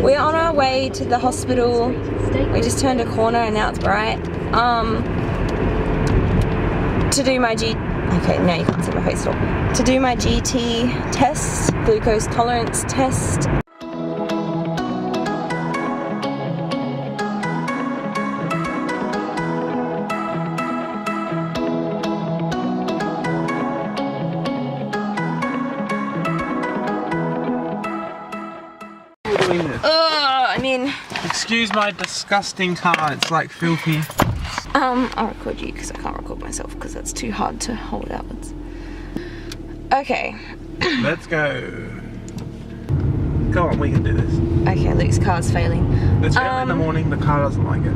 We're on our way to the hospital. We just turned a corner and now it's bright. To do my okay, now you can't see my face at all. To do my GT test, glucose tolerance test. Excuse my disgusting car, it's like filthy. I'll record you because I can't record myself because that's too hard to hold outwards. Okay. Let's go. Go on, we can do this. Okay, Luke's car's failing. It's early in the morning, the car doesn't like it.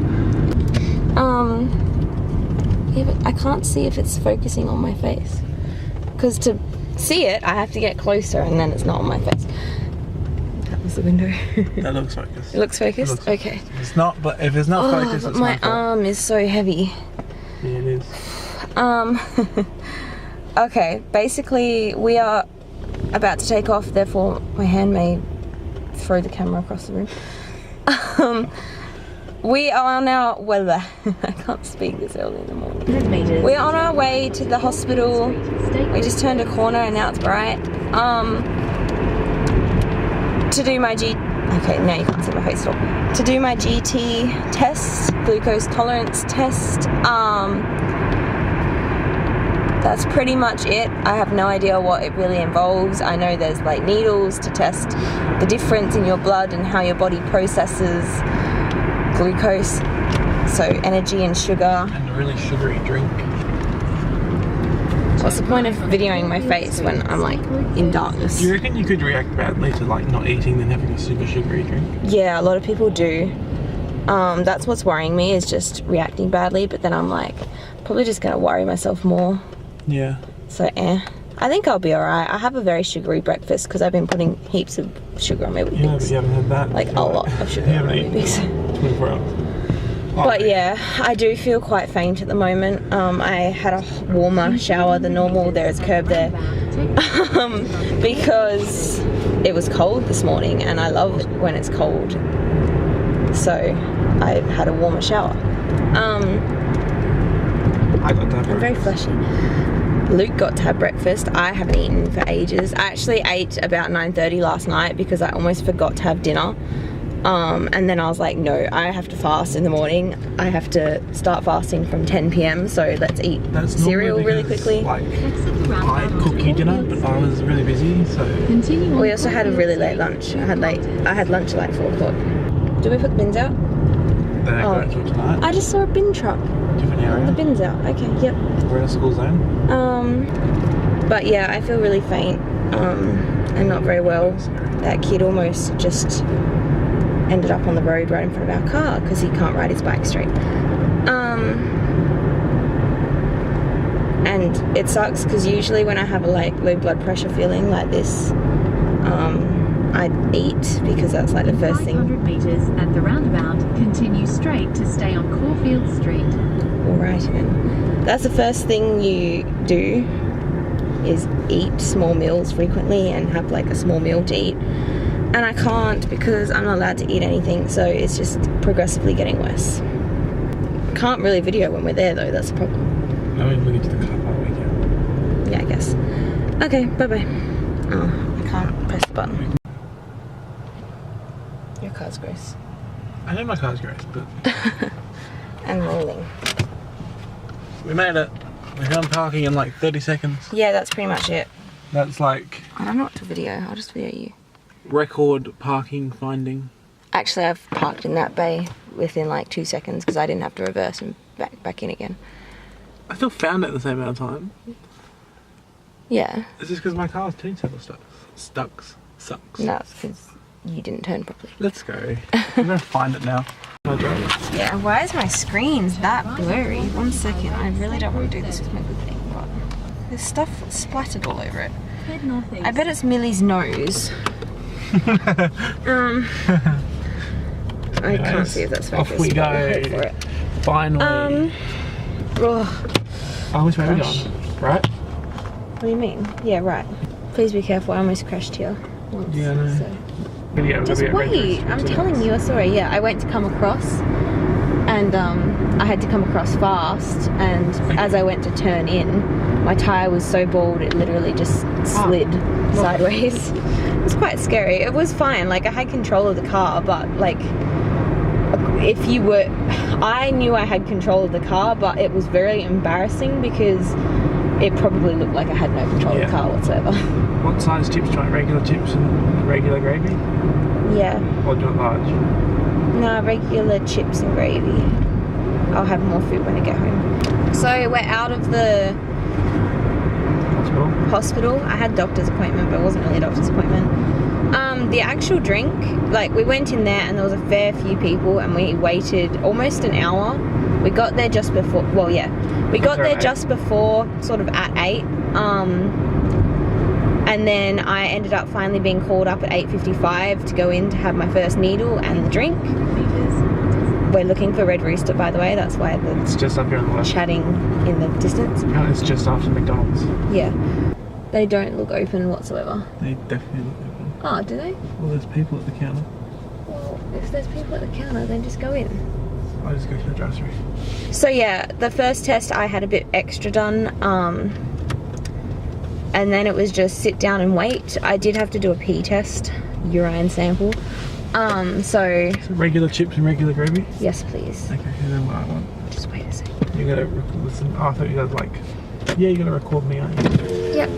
Yeah, but I can't see if it's focusing on my face. Because to see it, I have to get closer and then it's not on my face. The window. That looks focused. It looks focused? Okay. It's not, but if it's not focused, but it's my arm is so heavy. Yeah, it is. Okay, basically we are about to take off, therefore my hand may throw the camera across the room. We are now, well, I can't speak this early in the morning. We're on our way to the hospital. We just turned a corner and now it's bright. To do my okay, now you can't see my face at all. To do my GT test, glucose tolerance test, that's pretty much it. I have no idea what it really involves. I know there's like needles to test the difference in your blood and how your body processes glucose, so energy and sugar. And a really sugary drink. What's the point of videoing my face when I'm like in darkness? Do you reckon you could react badly to like not eating than having a super sugary drink? Yeah, a lot of people do. That's what's worrying me, is just reacting badly, but then I'm like, probably just gonna worry myself more. Yeah. So I think I'll be alright. I have a very sugary breakfast because I've been putting heaps of sugar on my Weet-Bix. Yeah, but you haven't had that. Like a lot of sugar on my Weet-Bix. 24 hours. But yeah, I do feel quite faint at the moment. I had a warmer shower than normal. There's curb there. Because it was cold this morning and I love it when it's cold. So I had a warmer shower. I got to have I'm very fleshy. Luke got to have breakfast. I haven't eaten for ages. I actually ate about 9:30 last night because I almost forgot to have dinner. And then I was like, no, I have to fast in the morning. I have to start fasting from 10 PM, so let's eat cereal really quickly. Like, I cook you dinner, but I was really busy, so... We also had a really late lunch. I had lunch at like 4 o'clock. Did we put the bins out? They're going to tonight. I just saw a bin truck. Different area. The bin's out. Okay, yep. We're in a school zone. But yeah, I feel really faint. And not very well. That kid almost just ended up on the road right in front of our car because he can't ride his bike straight. And it sucks because usually when I have a like low blood pressure feeling like this, I eat because that's like the first thing. 500 meters at the roundabout, continue straight to stay on Caulfield Street. Alright then. That's the first thing you do, is eat small meals frequently and have like a small meal to eat. And I can't because I'm not allowed to eat anything, so it's just progressively getting worse. Can't really video when we're there though, that's the problem. I mean, we get to the car park weekend. Yeah, I guess. Okay, bye-bye. Oh, I can't press the button. Your car's gross. I know my car's gross, but... And rolling. We made it. We're done parking in like 30 seconds. Yeah, that's pretty much it. That's like... I don't know what to video, I'll just video you. Record parking finding. Actually, I've parked in that bay within like 2 seconds because I didn't have to reverse and back in again. I still found it at the same amount of time. Yeah. Is this because my car's turning circle sucks? No, it's because you didn't turn properly. Let's go. I'm gonna find it now. Yeah, why is my screen that blurry? 1 second, I really don't want to do this with my good thing, but there's stuff splattered all over it. I bet it's Millie's nose. I can't see if that's focused. Off we go. Finally. Oh, which way are we going? Right? What do you mean? Yeah, right. Please be careful, I almost crashed here once. Yeah, I know. So. Video. Just wait, I'm telling you a story. Yeah, I went to come across and I had to come across fast, and as I went to turn in, my tyre was so bald it literally just slid sideways. It was quite scary. It was fine, like I had control of the car, but like I knew I had control of the car, but it was very embarrassing because it probably looked like I had no control of the car whatsoever. What size chips do you want? Regular chips and regular gravy? Yeah. Or do you want large? No, regular chips and gravy. I'll have more food when I get home. So we're out of the hospital. I had a doctor's appointment, but it wasn't really a doctor's appointment. The actual drink, like we went in there and there was a fair few people and we waited almost an hour. We got there just before, we got there just before, sort of at 8. And then I ended up finally being called up at 8:55 to go in to have my first needle and the drink. We're looking for Red Rooster, by the way. That's why it's just up here on the left. Chatting in the distance. Apparently it's just after McDonald's. Yeah. They don't look open whatsoever. They definitely look open. Oh, do they? Well, there's people at the counter. Well, if there's people at the counter, then just go in. I'll just go to the drive-thru. So yeah, the first test I had a bit extra done, and then it was just sit down and wait. I did have to do a pee test, urine sample. So regular chips and regular gravy? Yes, please. Okay, and then what I want. Just wait a second. You gotta listen. Oh, I thought you gotta you gotta record me, aren't you? Yep.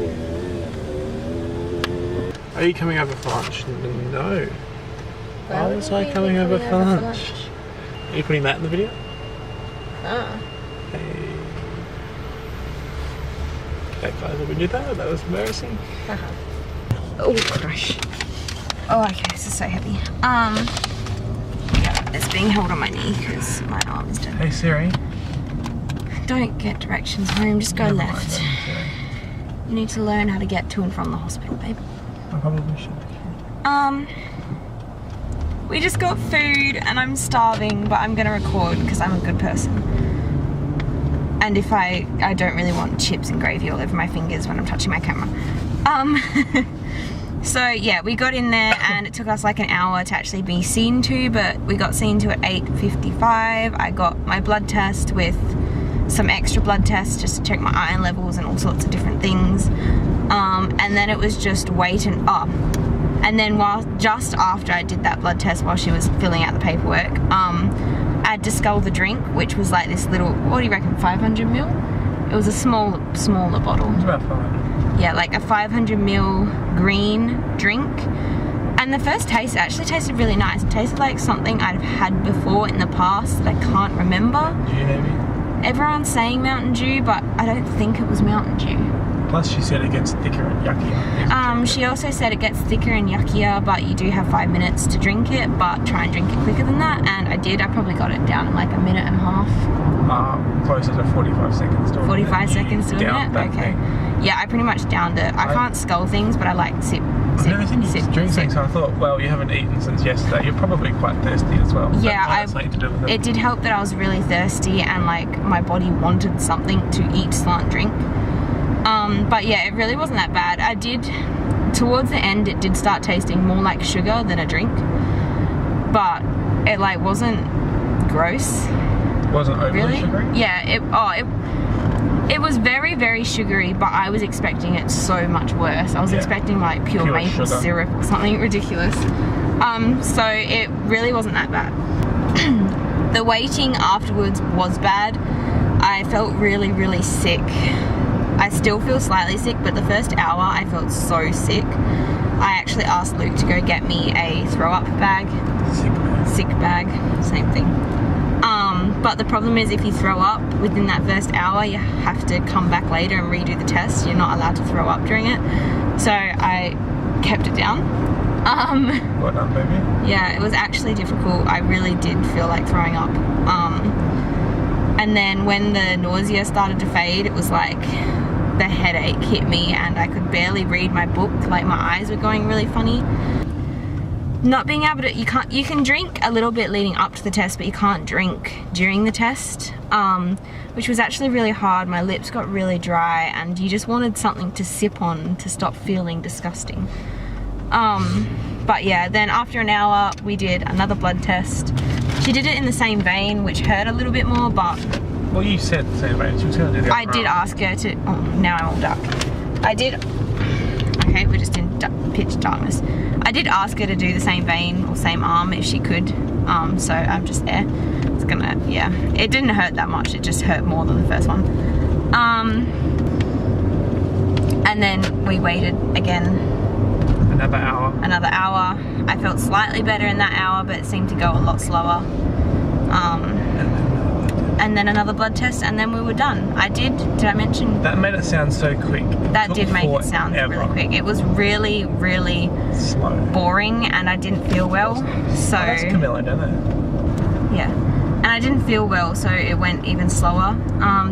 Are you coming over for lunch? No. Why was I coming over for lunch? Are you putting that in the video? Ah. Hey. Okay guys, we did that. That was embarrassing. Oh, crush. Oh, okay, this is so heavy. Yeah, it's being held on my knee because my arm is dead. Hey Siri. Don't get directions home, just go left. You need to learn how to get to and from the hospital, babe. I probably should. We just got food and I'm starving, but I'm gonna record because I'm a good person. And if I don't really want chips and gravy all over my fingers when I'm touching my camera. So yeah, we got in there and it took us like an hour to actually be seen to, but we got seen to at 8:55. I got my blood test with some extra blood tests just to check my iron levels and all sorts of different things. And then it was just wait and and then just after I did that blood test, while she was filling out the paperwork, I had to scull the drink, which was like this little, what do you reckon, 500ml? It was a smaller bottle. It's about 500. Yeah, like a 500ml green drink. And the first taste actually tasted really nice. It tasted like something I'd had before in the past that I can't remember. Dew maybe? Everyone's saying Mountain Dew, but I don't think it was Mountain Dew. Plus she said it gets thicker and yuckier. She also said it gets thicker and yuckier, but you do have 5 minutes to drink it, but try and drink it quicker than that. And I did. I probably got it down in like a minute and a half. Closer to 45 seconds. 45 seconds doing it? Okay. Thing. Yeah, I pretty much downed it. I can't scull things, but I like sip. I've never seen you drink things, so I thought, well, you haven't eaten since yesterday. You're probably quite thirsty as well. Yeah, to do with it did help that I was really thirsty and like my body wanted something to eat / drink. But yeah, it really wasn't that bad. Towards the end, it did start tasting more like sugar than a drink, but it like wasn't gross. Wasn't overly sugary? Yeah, it was very, very sugary, but I was expecting it so much worse. I was expecting like pure maple syrup or something ridiculous. So it really wasn't that bad. The waiting afterwards was bad. I felt really, really sick. I still feel slightly sick, but the first hour I felt so sick. I actually asked Luke to go get me a throw-up bag. Sick bag, same thing. But the problem is if you throw up within that first hour, you have to come back later and redo the test. You're not allowed to throw up during it. So I kept it down. Well done, baby. Yeah, it was actually difficult. I really did feel like throwing up. And then when the nausea started to fade, it was like the headache hit me and I could barely read my book. Like my eyes were going really funny. Not being able to, you can drink a little bit leading up to the test, but you can't drink during the test, which was actually really hard. My lips got really dry and you just wanted something to sip on to stop feeling disgusting. But yeah, then after an hour we did another blood test. She did it in the same vein, which hurt a little bit more, but... Well, you said the same vein. She was going to do that. I did ask her to... Oh, now I'm all dark. I did... Okay, we're just in pitch darkness. I did ask her to do the same vein or same arm if she could. So I'm just there. It's gonna... Yeah. It didn't hurt that much. It just hurt more than the first one. And then we waited again. Another hour. Another hour. I felt slightly better in that hour, but it seemed to go a lot slower. And then another blood test, and then we were done. Did I mention? That made it sound so quick. That did make it sound really quick. It was really, really slow, boring, and I didn't feel well. So that's Camilla, don't they? Yeah. And I didn't feel well, so it went even slower.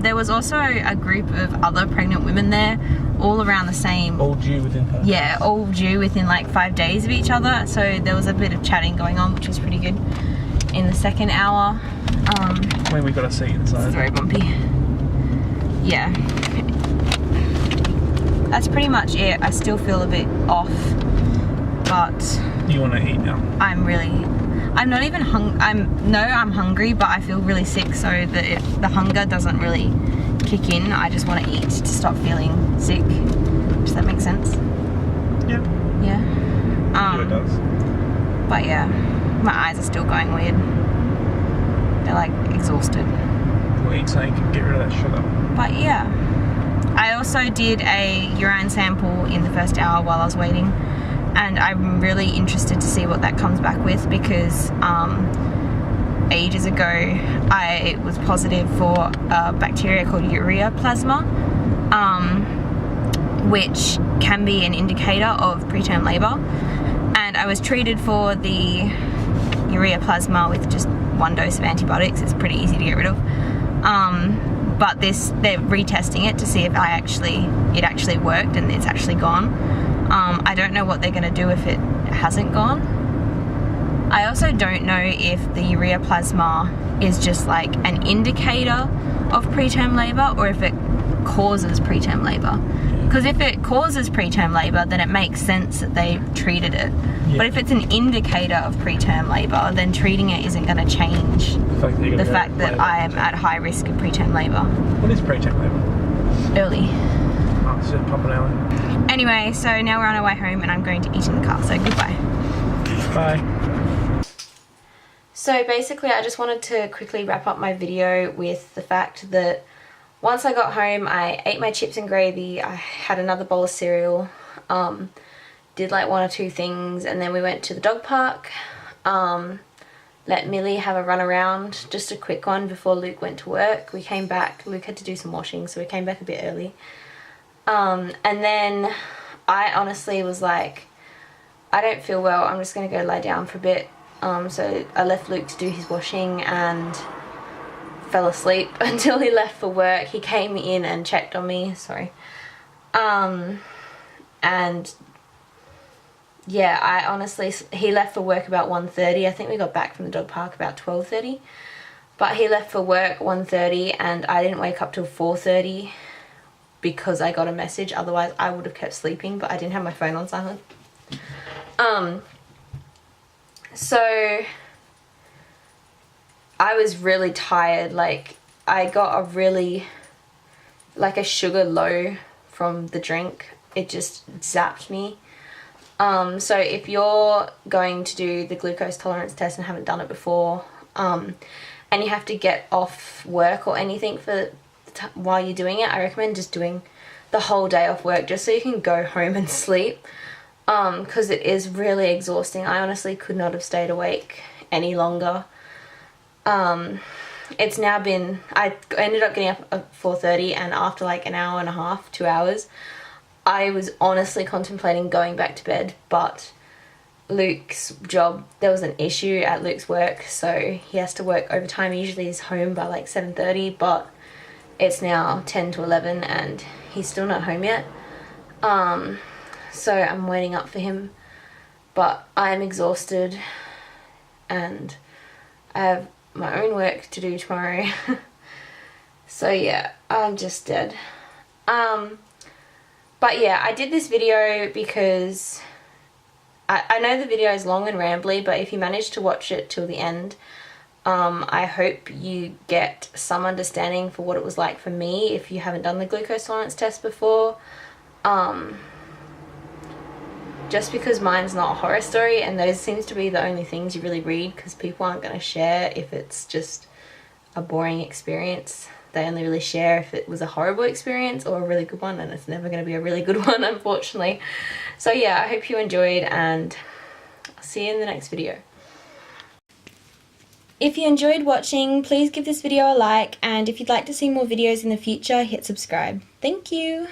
There was also a group of other pregnant women there, all around the same. All due within 5 days. Yeah, all due within like 5 days of each other. So there was a bit of chatting going on, which was pretty good. In the second hour. When we got a seat inside. It's very bumpy. Yeah. That's pretty much it. I still feel a bit off, but... You want to eat now? I'm not even I'm hungry, but I feel really sick, so the hunger doesn't really kick in. I just want to eat to stop feeling sick. Does that make sense? Yeah. Yeah. It does. But yeah, my eyes are still going weird. They're like exhausted. We'll eat something and get rid of that sugar. But yeah. I also did a urine sample in the first hour while I was waiting. And I'm really interested to see what that comes back with, because ages ago I was positive for a bacteria called urea plasma, which can be an indicator of preterm labour. And I was treated for the urea plasma with just 1 dose of antibiotics. It's pretty easy to get rid of. But they're retesting it to see if it actually worked and it's actually gone. I don't know what they're going to do if it hasn't gone. I also don't know if the urea plasma is just like an indicator of preterm labour or if it causes preterm labour. Because if it causes preterm labour, then it makes sense that they treated it. Yeah. But if it's an indicator of preterm labour, then treating it isn't going to change the fact that I am at high risk of preterm labour. What is preterm labour? Early. Oh, so pop an early. Anyway, so now we're on our way home and I'm going to eat in the car, so goodbye. Bye. So basically I just wanted to quickly wrap up my video with the fact that once I got home, I ate my chips and gravy, I had another bowl of cereal, did like 1 or 2 things, and then we went to the dog park, let Millie have a run around, just a quick one before Luke went to work. We came back, Luke had to do some washing, so we came back a bit early. And then I honestly was like, I don't feel well, I'm just going to go lie down for a bit. So I left Luke to do his washing and fell asleep until he left for work. He came in and checked on me, sorry. And yeah, he left for work about 1:30. I think we got back from the dog park about 12:30. But he left for work 1:30 and I didn't wake up till 4:30 because I got a message. Otherwise I would have kept sleeping, but I didn't have my phone on silent. So I was really tired. Like I got a sugar low from the drink. It just zapped me. So if you're going to do the glucose tolerance test and haven't done it before, and you have to get off work or anything while you're doing it, I recommend just doing the whole day off work just so you can go home and sleep, because it is really exhausting. I honestly could not have stayed awake any longer. It's now been, I ended up getting up at 4:30, and after like an hour and a half, 2 hours, I was honestly contemplating going back to bed, but Luke's job, there was an issue at Luke's work, so he has to work overtime. Usually he's home by like 7:30, but it's now 10 to 11 and he's still not home yet. So I'm waiting up for him, but I'm exhausted and I have my own work to do tomorrow. So yeah, I'm just dead. But yeah, I did this video because I know the video is long and rambly, but if you manage to watch it till the end, I hope you get some understanding for what it was like for me if you haven't done the glucose tolerance test before. Just because mine's not a horror story, and those seems to be the only things you really read, because people aren't going to share if it's just a boring experience. They only really share if it was a horrible experience or a really good one, and it's never going to be a really good one, unfortunately. So yeah, I hope you enjoyed, and I'll see you in the next video. If you enjoyed watching, please give this video a like, and if you'd like to see more videos in the future, hit subscribe. Thank you!